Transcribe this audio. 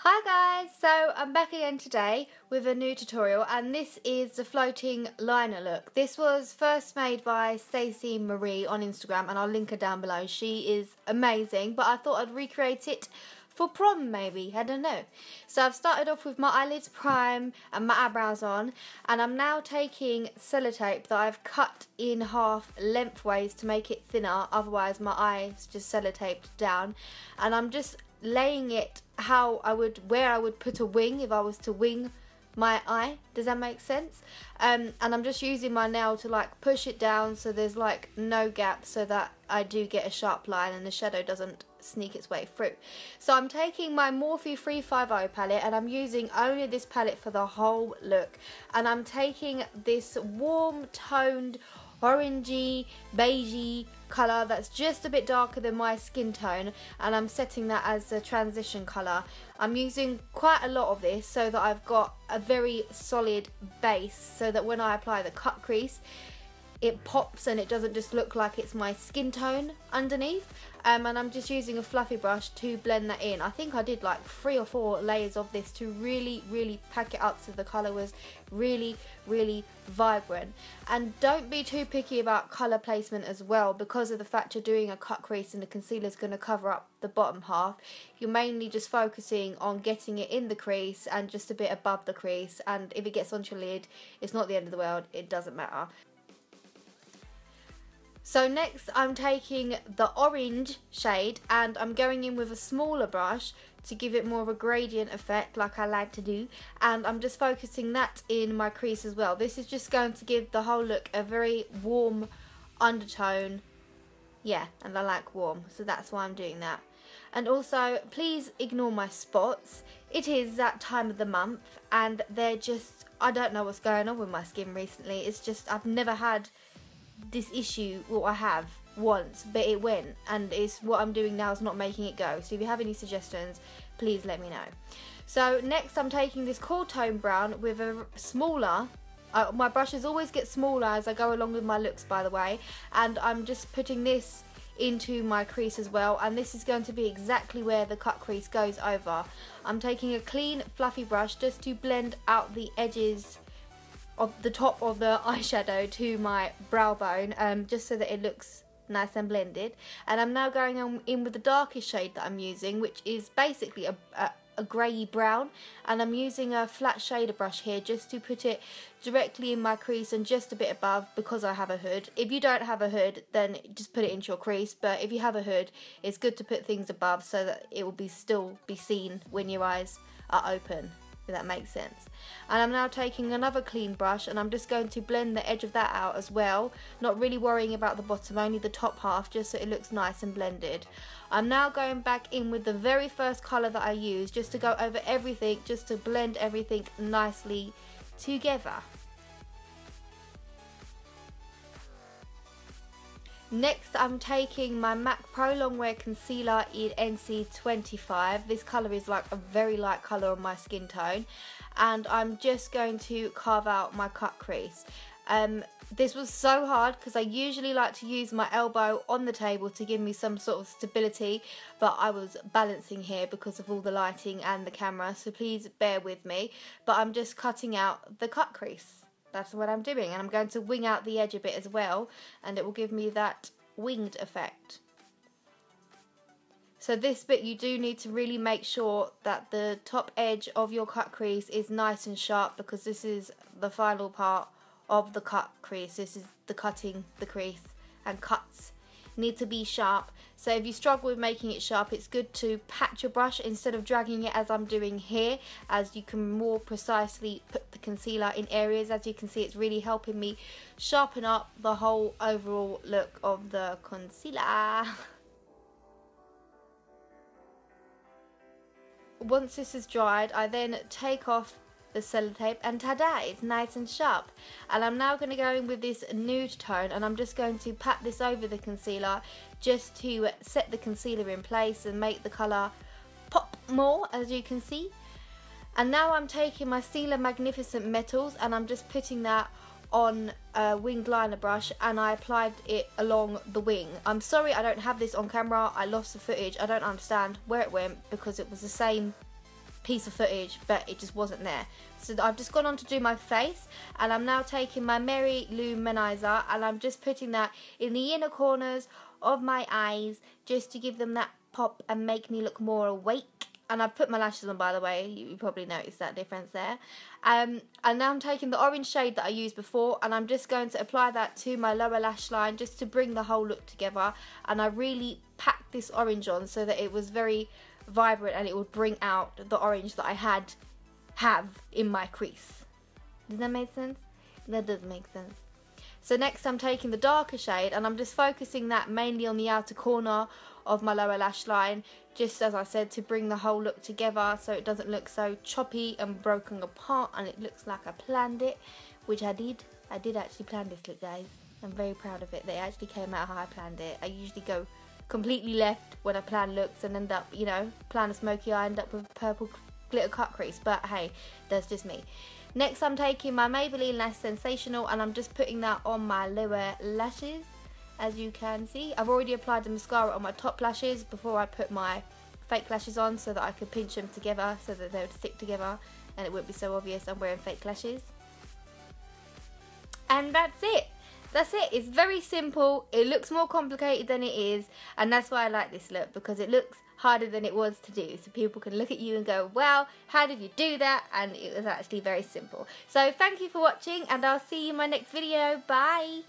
Hi guys, so I'm back again today with a new tutorial, and this is the floating liner look. This was first made by Stacey Marie on Instagram, and I'll link her down below. She is amazing, but I thought I'd recreate it for prom maybe, I don't know. So I've started off with my eyelids prime and my eyebrows on, and I'm now taking sellotape that I've cut in half lengthways to make it thinner, otherwise my eye's just sellotaped down, and I'm just laying it where I would put a wing if I was to wing my eye. Does that make sense? And I'm just using my nail to like push it down so there's like no gap, so that I do get a sharp line and the shadow doesn't sneak its way through. So I'm taking my Morphe 350 palette, and I'm using only this palette for the whole look, and I'm taking this warm toned orangey beigey colour that's just a bit darker than my skin tone, and I'm setting that as a transition colour. I'm using quite a lot of this so that I've got a very solid base, so that when I apply the cut crease it pops and it doesn't just look like it's my skin tone underneath. And I'm just using a fluffy brush to blend that in. I think I did like 3 or 4 layers of this to really pack it up so the colour was really vibrant. And don't be too picky about colour placement as well, because of the fact you're doing a cut crease and the concealer is going to cover up the bottom half. You're mainly just focusing on getting it in the crease and just a bit above the crease, and if it gets onto your lid, it's not the end of the world, it doesn't matter. So next I'm taking the orange shade, and I'm going in with a smaller brush to give it more of a gradient effect like I like to do, and I'm just focusing that in my crease as well. This is just going to give the whole look a very warm undertone. Yeah, and I like warm, so that's why I'm doing that. And also, please ignore my spots. It is that time of the month and they're just, I don't know what's going on with my skin recently. It's just, I've never had this issue. Well, I have once, but it went, and it's what I'm doing now is not making it go. So if you have any suggestions, please let me know. So next I'm taking this cool tone brown with a smaller, my brushes always get smaller as I go along with my looks, by the way, and I'm just putting this into my crease as well, and this is going to be exactly where the cut crease goes over. I'm taking a clean fluffy brush just to blend out the edges of the top of the eyeshadow to my brow bone, just so that it looks nice and blended. And I'm now going in with the darkest shade that I'm using, which is basically a grey brown, and I'm using a flat shader brush here just to put it directly in my crease and just a bit above, because I have a hood. If you don't have a hood, then just put it into your crease, but if you have a hood, it's good to put things above so that it will still be seen when your eyes are open, if that makes sense. And I'm now taking another clean brush, and I'm just going to blend the edge of that out as well, not really worrying about the bottom, only the top half, just so it looks nice and blended. I'm now going back in with the very first colour that I used, just to go over everything, just to blend everything nicely together. Next I'm taking my MAC Pro Longwear Concealer in NC25. This colour is like a very light colour on my skin tone, and I'm just going to carve out my cut crease. This was so hard because I usually like to use my elbow on the table to give me some sort of stability, but I was balancing here because of all the lighting and the camera, so please bear with me. But I'm just cutting out the cut crease. That's what I'm doing, and I'm going to wing out the edge a bit as well, and it will give me that winged effect. So this bit, you do need to really make sure that the top edge of your cut crease is nice and sharp, because this is the final part of the cut crease. This is the cutting the crease, and cuts need to be sharp. So if you struggle with making it sharp, it's good to pat your brush instead of dragging it as I'm doing here, as you can more precisely put the concealer in areas. As you can see, it's really helping me sharpen up the whole overall look of the concealer. Once this is dried, I then take off the sellotape, and ta-da, it's nice and sharp. And I'm now going to go in with this nude tone, and I'm just going to pat this over the concealer just to set the concealer in place and make the colour pop more, as you can see. And now I'm taking my Stila Magnificent Metals, and I'm just putting that on a winged liner brush, and I applied it along the wing. I'm sorry I don't have this on camera, I lost the footage, I don't understand where it went, because it was the same piece of footage, but it just wasn't there. So I've just gone on to do my face, and I'm now taking my Mary Luminizer, and I'm just putting that in the inner corners of my eyes just to give them that pop and make me look more awake. And I've put my lashes on, by the way. You probably noticed that difference there. And now I'm taking the orange shade that I used before, and I'm just going to apply that to my lower lash line just to bring the whole look together. And I really packed this orange on so that it was very vibrant and it would bring out the orange that I have in my crease. Does that make sense? That does make sense. So next I'm taking the darker shade, and I'm just focusing that mainly on the outer corner of my lower lash line, just as I said, to bring the whole look together so it doesn't look so choppy and broken apart, and it looks like I planned it, which I did. I did actually plan this look, guys. I'm very proud of it. They actually came out how I planned it. I usually go completely left when I plan looks and end up, you know, plan a smoky eye, end up with a purple glitter cut crease, but hey, that's just me. Next I'm taking my Maybelline Lash Sensational, and I'm just putting that on my lower lashes. As you can see, I've already applied the mascara on my top lashes before I put my fake lashes on, so that I could pinch them together so that they would stick together and it wouldn't be so obvious I'm wearing fake lashes. And that's it. That's it. It's very simple. It looks more complicated than it is, and that's why I like this look, because it looks harder than it was to do, so people can look at you and go, wow, how did you do that? And it was actually very simple. So thank you for watching, and I'll see you in my next video. Bye.